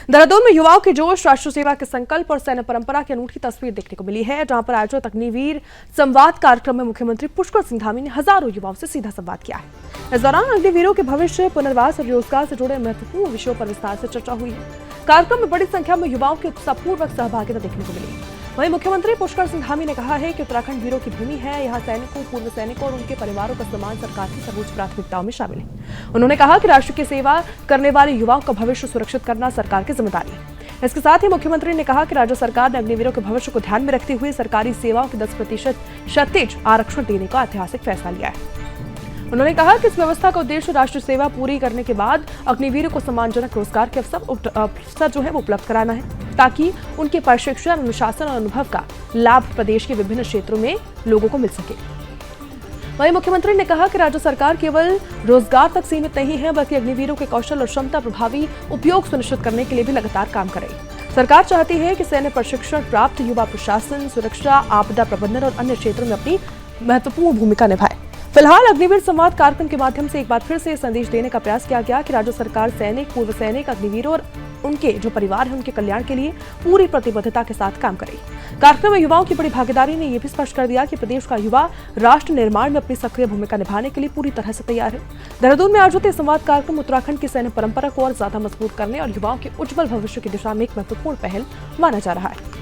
देहरादून में युवाओं के जोश, राष्ट्र सेवा के संकल्प और सैन्य परंपरा की अनूठी तस्वीर देखने को मिली है, जहां पर आयोजित अग्निवीर संवाद कार्यक्रम में मुख्यमंत्री पुष्कर सिंह धामी ने हजारों युवाओं से सीधा संवाद किया है। इस दौरान अग्निवीरों के भविष्य, पुनर्वास और रोजगार से जुड़े महत्वपूर्ण विषयों पर विस्तार से चर्चा हुई है। कार्यक्रम में बड़ी संख्या में युवाओं की उत्साहपूर्वक सहभागिता देखने को मिली। वहीं मुख्यमंत्री पुष्कर सिंह धामी ने कहा है कि उत्तराखंड वीरों की भूमि है। यहाँ सैनिकों, पूर्व सैनिकों और उनके परिवारों का सम्मान सरकार की सर्वोच्च प्राथमिकताओं में शामिल है। उन्होंने कहा कि राष्ट्र की सेवा करने वाले युवाओं का भविष्य सुरक्षित करना सरकार की जिम्मेदारी है। इसके साथ ही मुख्यमंत्री ने कहा कि राज्य सरकार ने अग्निवीरों के भविष्य को ध्यान में रखते हुए सरकारी सेवाओं के 10% क्षैतिज आरक्षण देने का ऐतिहासिक फैसला लिया है। उन्होंने कहा कि इस व्यवस्था का उद्देश्य राष्ट्र सेवा पूरी करने के बाद अग्निवीरों को सम्मानजनक रोजगार के अवसर जो है वो उपलब्ध कराना है, ताकि उनके प्रशिक्षण, अनुशासन और अनुभव का लाभ प्रदेश के विभिन्न क्षेत्रों में लोगों को मिल सके। वहीं मुख्यमंत्री ने कहा कि राज्य सरकार केवल रोजगार तक सीमित नहीं है, बल्कि अग्निवीरों के कौशल और क्षमता प्रभावी उपयोग सुनिश्चित करने के लिए भी लगातार काम करे। सरकार चाहती है कि सैन्य प्रशिक्षण प्राप्त युवा प्रशासन, सुरक्षा, आपदा प्रबंधन और अन्य क्षेत्रों में अपनी महत्वपूर्ण भूमिका निभाए। फिलहाल अग्निवीर संवाद कार्यक्रम के माध्यम से एक बार फिर से संदेश देने का प्रयास किया गया कि राज्य सरकार सैनिक, पूर्व सैनिक, अग्निवीरों और उनके जो परिवार है उनके कल्याण के लिए पूरी प्रतिबद्धता के साथ काम करेगी। कार्यक्रम में युवाओं की बड़ी भागीदारी ने यह भी स्पष्ट कर दिया कि प्रदेश का युवा राष्ट्र निर्माण में अपनी सक्रिय भूमिका निभाने के लिए पूरी तरह से तैयार है। देहरादून में आयोजित संवाद कार्यक्रम उत्तराखंड की सैन्य परंपरा को और ज्यादा मजबूत करने और युवाओं के उज्जवल भविष्य की दिशा में एक महत्वपूर्ण पहल माना जा रहा है।